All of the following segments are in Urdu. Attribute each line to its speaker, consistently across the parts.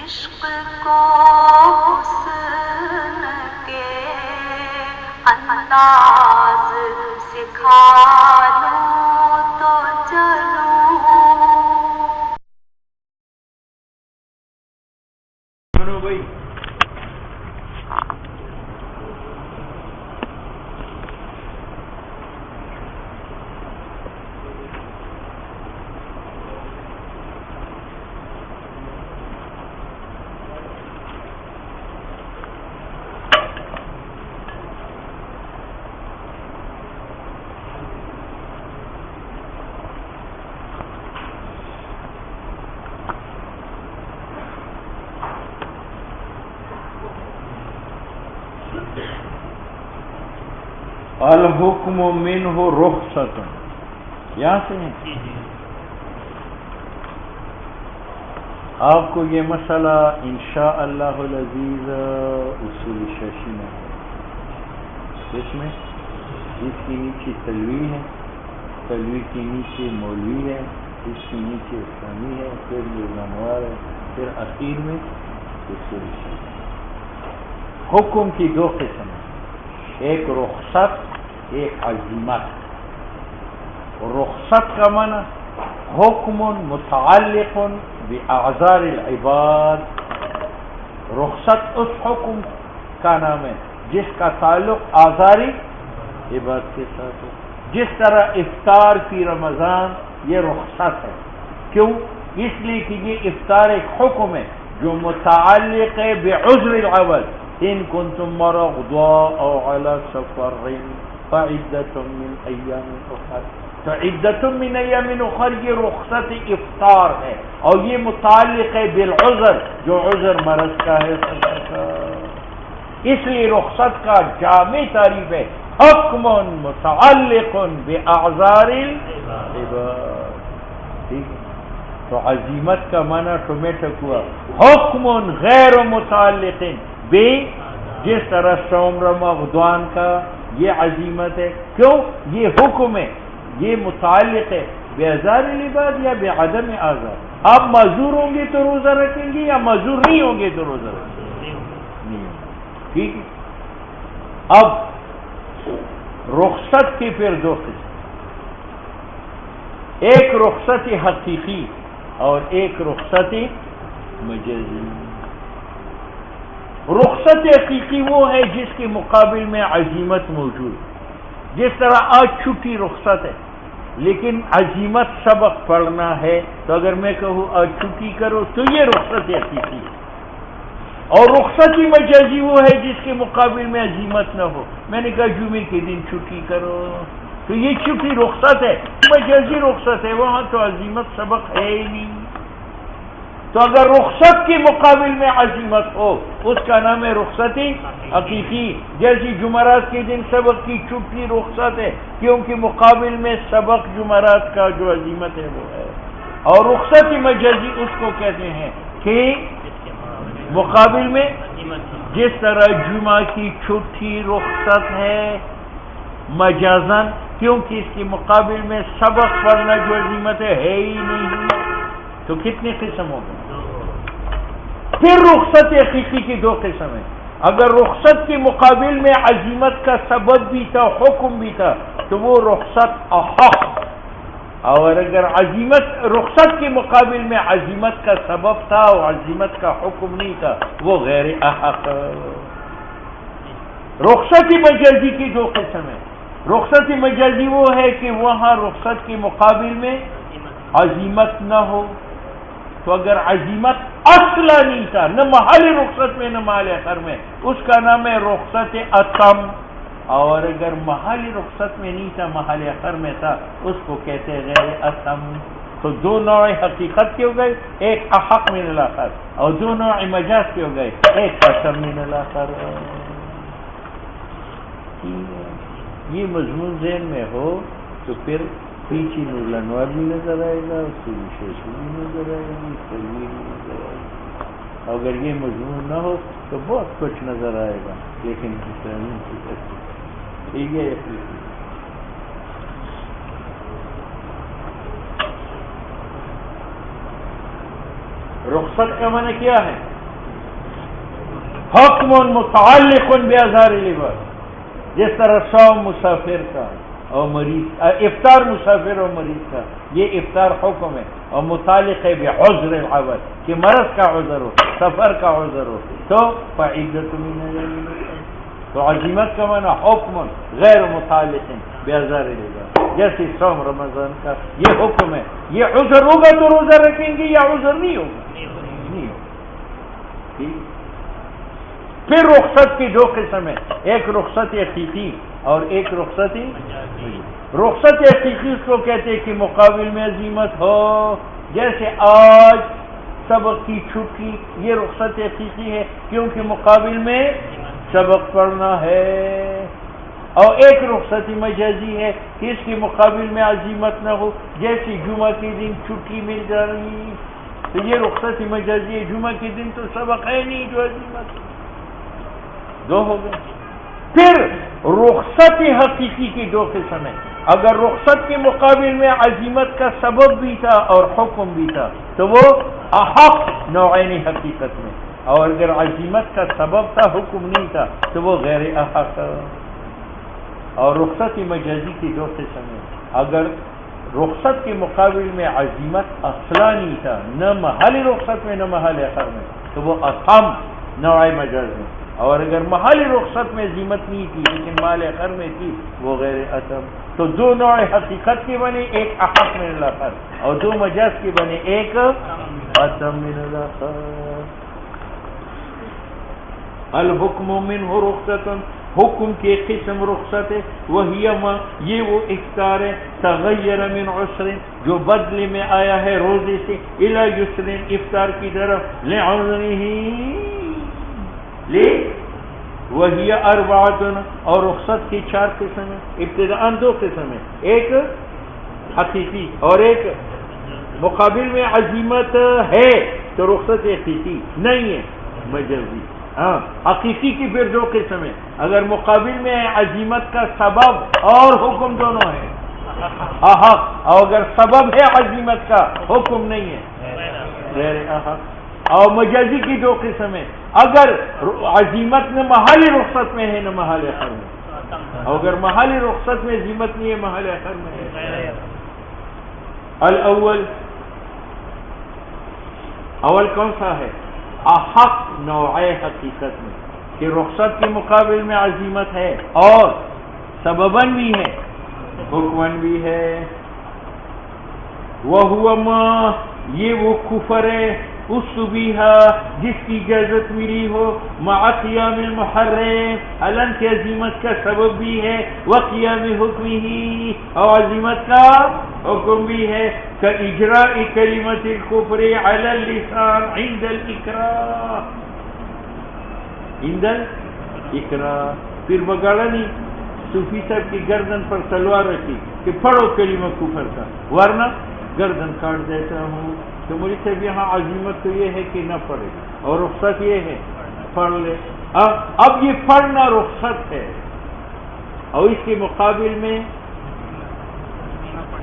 Speaker 1: عشق کو حسن کے انداز سکھا لوں تو چلوں.
Speaker 2: سنو بھائی، الحکم منہ رخصت، یہاں سے ہے. آپ کو یہ مسئلہ انشاءاللہ العزیز اصول ششی میں ہے. اس میں جس کے نیچے تلوی ہے، تلوی کے نیچے مولوی ہے، اس کے نیچے اسلامی ہے، پھر نوار ہے، پھر اخیر میں اصول ششی. حکم کی دو قسم ہیں، ایک رخصت، ایک عزیمت. رخصت کا معنی حکم متعلق باعذار العباد. رخصت اس حکم کا نام ہے جس کا تعلق اعذار عباد کے ساتھ ہے. جس طرح افطار فی رمضان یہ رخصت ہے. کیوں؟ اس لیے کہ یہ افطار ایک حکم ہے جو متعلق ہے بعذر العبد. ان کنتم مرضى او علی سفر فعدۃ من ایام اخر. تو عدۃ من ایام اخر یہ رخصت افطار ہے اور یہ متعلق ہے بالعذر جو عذر مرض کا ہے. اس لیے رخصت کا جامع تعریف ہے حکم متعلق باعذار العباد. ٹھیک ہے. تو عزیمت کا معنی ٹومیٹک ہوا حکم غیر متعلق بے، جس طرح صوم رمضان کا یہ عزیمت ہے. کیوں؟ یہ حکم ہے، یہ متعلق ہے باعذار العباد یا بعدم اعذار. آپ معذور ہوں گے تو روزہ رکھیں گے یا معذور نہیں ہوں گے تو روزہ رکھیں گے؟ نہیں. ٹھیک ہے. اب رخصت کی پھر دو قسم، ایک رخصت حقیقی اور ایک رخصت مجازی. رخصت حقیقی وہ ہے جس کے مقابل میں عزیمت موجود. جس طرح آج چھٹی رخصت ہے لیکن عزیمت سبق پڑھنا ہے، تو اگر میں کہوں آج چھٹی کرو تو یہ رخصت حقیقی ہے. اور رخصت مجازی وہ ہے جس کے مقابل میں عزیمت نہ ہو. میں نے کہا جمعے کے دن چھٹی کرو تو یہ چھٹی رخصت ہے، مجازی رخصت ہے، وہاں تو عزیمت سبق ہے ہی نہیں. تو اگر رخصت کے مقابل میں عزیمت ہو اس کا نام ہے رخصت حقیقی. جیسی جمعرات کے دن سبق کی چھٹی رخصت ہے کیونکہ مقابل میں سبق جمعرات کا جو عزیمت ہے وہ ہے. اور رخصت مجازی اس کو کہتے ہیں کہ مقابل میں، جس طرح جمعہ کی چھٹی رخصت ہے مجازن کیونکہ اس کے مقابل میں سبق پڑھنا جو عزیمت ہے ہی نہیں. تو کتنی قسم ہو گئی؟ پھر رخصت حقیقی کی دو قسم ہیں. اگر رخصت کے مقابل میں عزیمت کا سبب بھی تھا، حکم بھی تھا، تو وہ رخصت احق. اور اگر عزیمت رخصت کے مقابل میں عزیمت کا سبب تھا اور عزیمت کا حکم نہیں تھا وہ غیر احق. رخصت مجازی کی دو قسم ہیں. رخصت مجازی وہ ہے کہ وہاں رخصت کے مقابل میں عزیمت نہ ہو. تو اگر عزیمت اصلا نہیں تھا، نہ محل رخصت میں نہ محل آخر میں، اس کا نام ہے رخصت اتم. اور اگر محل رخصت میں نہیں تھا، محل آخر میں تھا، اس کو کہتے ہیں غیر اتم. تو دو نوع حقیقت کے ہو گئے، ایک احق من الاخر، اور دو نوع مجاز کے ہو گئے، ایک اتم من الاخر. یہ مضمون ذہن میں ہو تو پھر پیچھے نور الانوار بھی نظر آئے گا، اصول شیخی بھی نظر آئے گی، تلوی بھی نظر آئے گا. اگر یہ مضمون نہ ہو تو بہت کچھ نظر آئے گا لیکن ٹھیک ہے. رخصت کا معنی کیا ہے؟ حکم متعلق بازار لباس، جس طرح صوم مسافر کا اور مریض، افطار مسافر اور مریض کا، یہ افطار حکم ہے اور متعلق ہے بعذر العبد، کہ مرض کا عذر ہو، سفر کا عذر ہو، تو فعدۃ من ایام اخر۔ تو عزیمت کا معنی حکم غیر متعلق بازار لباس، جیسے صوم رمضان کا یہ حکم ہے، یہ عذر ہوگا تو روزہ رکھیں گے یا عذر نہیں ہوگا؟ نہیں ہوگا۔ ٹھیک۔ پھر رخصت کی دو قسم ہے، ایک رخصت حقیقی اور ایک رخصت رخصت حقیقی اس کو کہتے ہیں کہ مقابل میں عزیمت ہو، جیسے آج سبق کی چھٹی، یہ رخصت حقیقی ہے کیونکہ مقابل میں سبق پڑھنا ہے، اور ایک رخصت مجازی ہے کہ اس کے مقابل میں عزیمت نہ ہو، جیسے جمعہ کے دن چھٹی مل جائے تو یہ رخصت مجازی ہے، جمعہ کے دن تو سبق ہے نہیں جو عزیمت ہے۔ دو ہو گئے۔ پھر رخصت حقیقی کی دو قسم ہیں، اگر رخصت کے مقابل میں عزیمت کا سبب بھی تھا اور حکم بھی تھا تو وہ احق نوعین حقیقت میں، اور اگر عزیمت کا سبب تھا حکم نہیں تھا تو وہ غیر احق۔ اور رخصت مجازی کی دو قسم ہیں، اگر رخصت کے مقابل میں عزیمت اصلا نہیں تھا، نہ محل رخصت میں نہ محل آخر میں، تو وہ اصم نوع مجاز میں، اور اگر محل رخصت میں عزیمت نہیں تھی لیکن محل آخر میں تھی وہ غیر اصم۔ تو دو نوع حقیقت کے بنے، ایک احق من الاخر، اور دو مجاز کے بنے، ایک اصم من الاخر۔ الحکم منہ رخصت، حکم کی قسم رخصت ہے، وہی ما، یہ وہ افطار ہے، تغیر من عسر، جو بدلے میں آیا ہے روزے سے، الی یسر، افطار کی طرف، لعذرہ، وہی اربعۃ، اور رخصت کی چار قسم ہیں، ابتداء دو قسم ہیں، ایک حقیقی اور ایک مقابل میں عزیمت ہے تو رخصت حقیقی نہیں ہے مجازی۔ ہاں، حقیقی کی پھر دو قسم ہے، اگر مقابل میں عزیمت کا سبب اور حکم دونوں ہے احق، اور اگر سبب ہے عزیمت کا حکم نہیں ہے غیر احق۔ اور مجازی کی دو قسم ہے، اگر عزیمت نہ محل رخصت میں ہے نہ محل آخر میں، اور اگر محل رخصت میں عزیمت نہیں ہے محل آخر میں ہے۔ الاول، اول کون سا ہے؟ احق نوع حقیقت میں، کہ رخصت کے مقابل میں عزیمت ہے اور سبباً بھی ہے حکماً بھی ہے۔ وَهُوَ مَا، یہ وہ کفر ہے، اُسْتُبِیحَ، جس کی اجازت ملی ہو، مع قیام المحرم، حالانکہ عزیمت کا سبب بھی ہے، وقیام حکمہ، اور عزیمت کا حکم بھی ہے، کاجراء کلمۃ الکفر علی اللسان عند الاکراہ، عند الاکراہ۔ پھر بگاڑا نہیں، صوفی صاحب کی گردن پر تلوار رکھی کہ پڑھو کلمہ کفر کا ورنہ گردن کاٹ دیتا ہوں۔ تو مجھے صاحب یہاں عزیمت تو یہ ہے کہ نہ پڑھے، اور رخصت یہ ہے پڑھ لے۔ اب یہ پڑھنا رخصت ہے، اور اس کے مقابل میں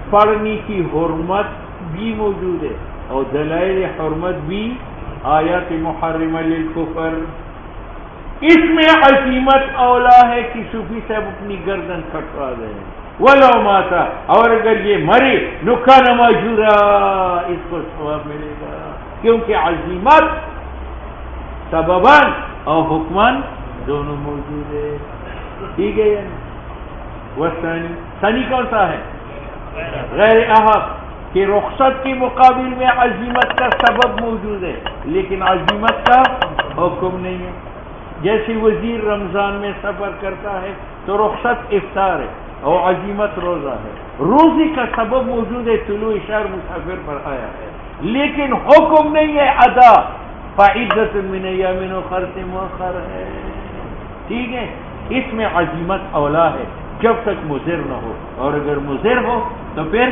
Speaker 2: پڑھنے کی حرمت بھی موجود ہے، اور دلائل حرمت بھی آیات محرمہ للکفر۔ اس میں عزیمت اولا ہے کہ صوفی صاحب اپنی گردن کٹوا دیں، ولو ماتا، اور اگر یہ مرے نکان ماجورا، اس کو ثواب ملے گا، کیونکہ عزیمت سبباً اور حکمان دونوں موجود ہے۔ ٹھیک ہے؟ وہ ثانی کون سا ہے؟ غیر احق، کہ رخصت کے مقابل میں عزیمت کا سبب موجود ہے لیکن عزیمت کا حکم نہیں ہے۔ جیسے وزیر رمضان میں سفر کرتا ہے تو رخصت افطار ہے اور عزیمت روزہ ہے، روزے کا سبب موجود ہے، طلوع شہر مسافر پر آیا ہے لیکن حکم نہیں ہے ادا، فعدۃ من ایام اخر سے مؤخر ہے۔ ٹھیک ہے؟ اس میں عزیمت اولا ہے جب تک مضر نہ ہو، اور اگر مضر ہو تو پھر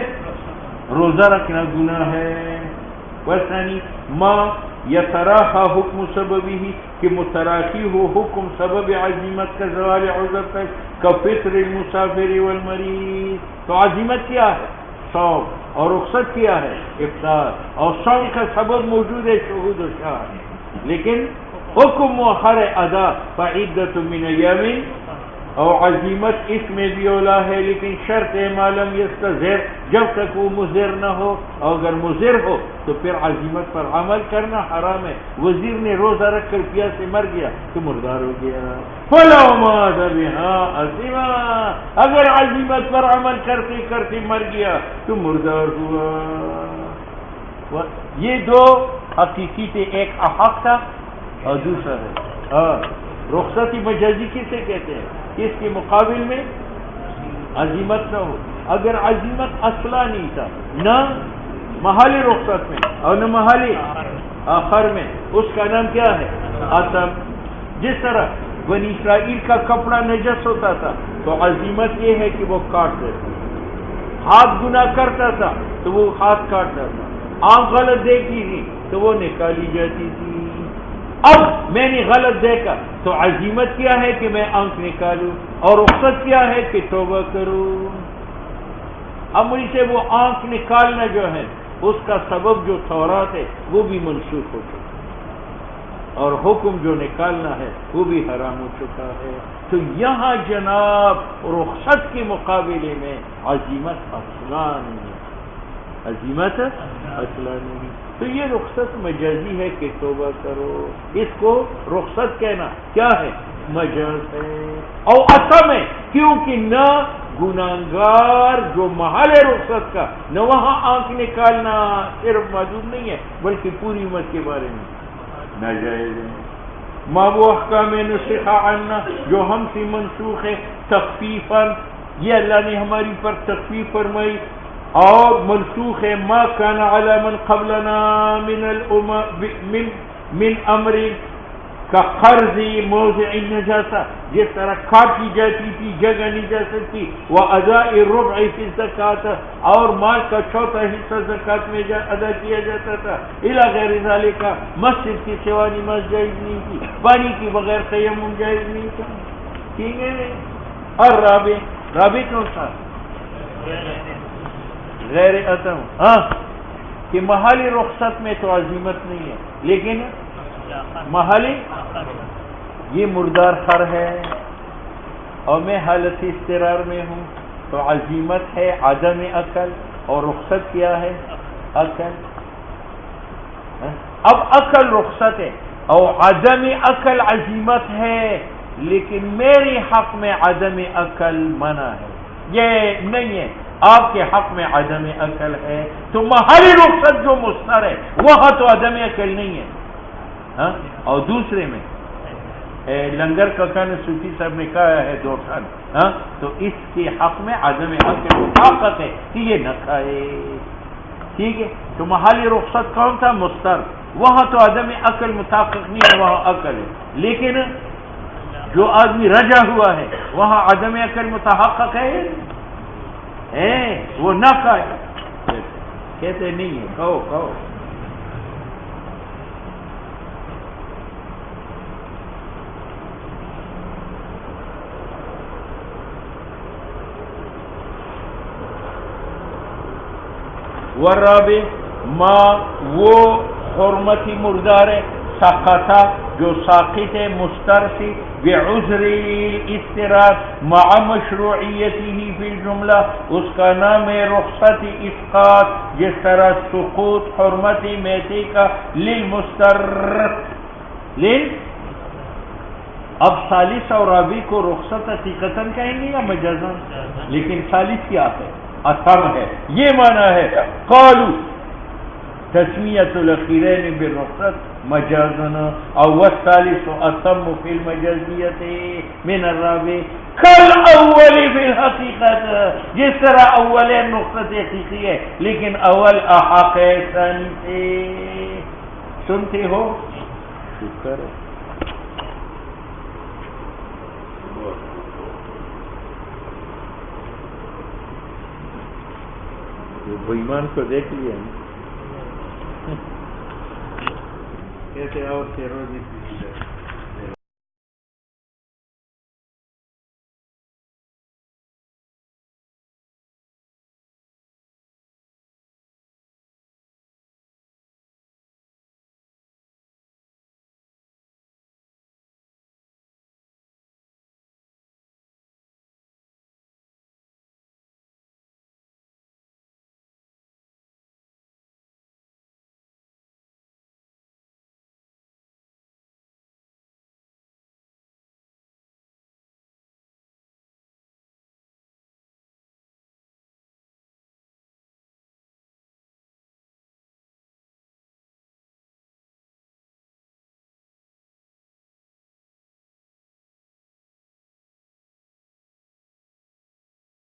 Speaker 2: روزہ رکھنا گناہ ہے۔ وثانی ما یتراخا حکم سببی، کہ متراخی ہو حکم سبب عزیمت کا زوال عذر تک، کفطر المسافر والمریض۔ تو عزیمت کیا ہے؟ صوم، اور رخصت کیا ہے؟ افطار، اور صوم کا سبب موجود ہے شہود و شاہد، لیکن حکم مؤخر ادا فعدۃ من ایام، اور عزیمت اس میں بھی اولا ہے، لیکن شرط معلوم یستظہر، جب تک وہ مضر نہ ہو، اور اگر مضر ہو تو پھر عزیمت پر عمل کرنا حرام ہے۔ وزیر نے روزہ رکھ کر پیاس سے مر گیا تو مردار ہو گیا۔ فَلَوْ مَاتَ بِهَا عَزِيمًا، اگر عزیمت پر عمل کرتے کرتے مر گیا تو مردار ہوا۔ یہ دو حقیقی تھے، ایک احق تھا اور دوسرا ہے رخصتی مجازی کسے کہتے ہیں؟ اس کے مقابل میں عزیمت نہ ہو۔ اگر عزیمت اصلا نہیں تھا، نہ محل رخصت میں اور نہ محل آخر میں، اس کا نام کیا ہے؟ عصم۔ جس طرح بنی اسرائیل کا کپڑا نجس ہوتا تھا تو عزیمت یہ ہے کہ وہ کاٹ دیتے، ہاتھ گناہ کرتا تھا تو وہ ہاتھ کاٹتا تھا، آنکھ غلط دیکھی تھی تو وہ نکالی جاتی تھی۔ اب میں نے غلط دیکھا تو عزیمت کیا ہے کہ میں آنکھ نکالوں، اور رخصت کیا ہے کہ توبہ کروں۔ اب مجھ سے وہ آنکھ نکالنا جو ہے اس کا سبب جو تورات ہے وہ بھی منسوخ ہو چکا، اور حکم جو نکالنا ہے وہ بھی حرام ہو چکا ہے۔ تو یہاں جناب رخصت کے مقابلے میں عزیمت اصلا نہیں ہے، عزیمت اصلا نہیں۔ تو یہ رخصت مجازی ہے کہ توبہ کرو، اس کو رخصت کہنا کیا ہے؟ مجاز ہے، اور عصم ہے، کیونکہ نہ گناہگار جو محل رخصت کا، نہ وہاں آنکھ نکالنا صرف موجود نہیں ہے بلکہ پوری امت کے بارے میں ناجائز ہے۔ ما وہ احکام نسخ عنا جو ہم سے منسوخ ہے تخفیفاً، یہ اللہ نے ہماری پر تخفیف فرمائی، اور منسوخ ہے ما کان علی من قبلنا من امر کا قرض موضع نجاسہ، جس طرح کاٹی جاتی تھی جگہ نجاست کی، واداء الربع فی الزکوۃ، اور مال کا چوتھا حصہ زکوٰۃ میں ادا کیا جاتا تھا، الی غیر ذالک، مسجد کی سوا نماز جائز نہیں تھی، پانی کے بغیر تیمم جائز نہیں تھا، ٹھیک ہے۔ اور رابع کون سا؟ غیر عدم، کہ محل رخصت میں تو عزیمت نہیں ہے، لیکن محل یہ مردار خر ہے اور میں حالت اضطرار میں ہوں تو عزیمت ہے عدم عقل، اور رخصت کیا ہے؟ عقل۔ اب عقل رخصت ہے اور عدم عقل عزیمت ہے، لیکن میرے حق میں عدم عقل منع ہے، یہ نہیں ہے، آپ کے حق میں عدم عقل ہے، تو محل رخصت جو مستر ہے وہاں تو عدم عقل نہیں ہے۔ اور دوسرے میں لنگر ککا نے صوفی صاحب نے کہا ہے 2 ٹن، تو اس کے حق میں عدم عقل مطابقت ہے کہ یہ نہ کھائے، ٹھیک ہے۔ تو محل رخصت کون تھا؟ مستر، وہاں تو عدم عقل متحقق نہیں ہے، وہاں عقل ہے، لیکن جو آدمی رجا ہوا ہے وہاں عدم عقل متحقق ہے، وہ نہ کھائے، کہتے نہیں ہے، کہو والرابع ما وہ حرمتی مردار ساقطہ جو ساقط ہے مستر سے بعذر الاضطرار مع مشروعیته فی الجملہ، اس کا نام ہے رخصت اسقاط، جس طرح سقوط حرمت میتے کا للمستر اب ثالث اور رابع کو رخصت حقیقتاً کہیں گے یا مجازاً؟ لیکن ثالث کیا ہے؟ اثر ہے، یہ معنی ہے قالوا تسمیۃ الاخیرین بالرخصت مجازن او والثالث اتم فی المجازیت من الرابع کالاول فی الحقیقت، جس طرح اولین رخصت حقیقی ہے لیکن اول احق ثانی سے۔ سنتے ہو؟ شکر ہے۔ بےمان کو دیکھ لیا کہتے اور روزی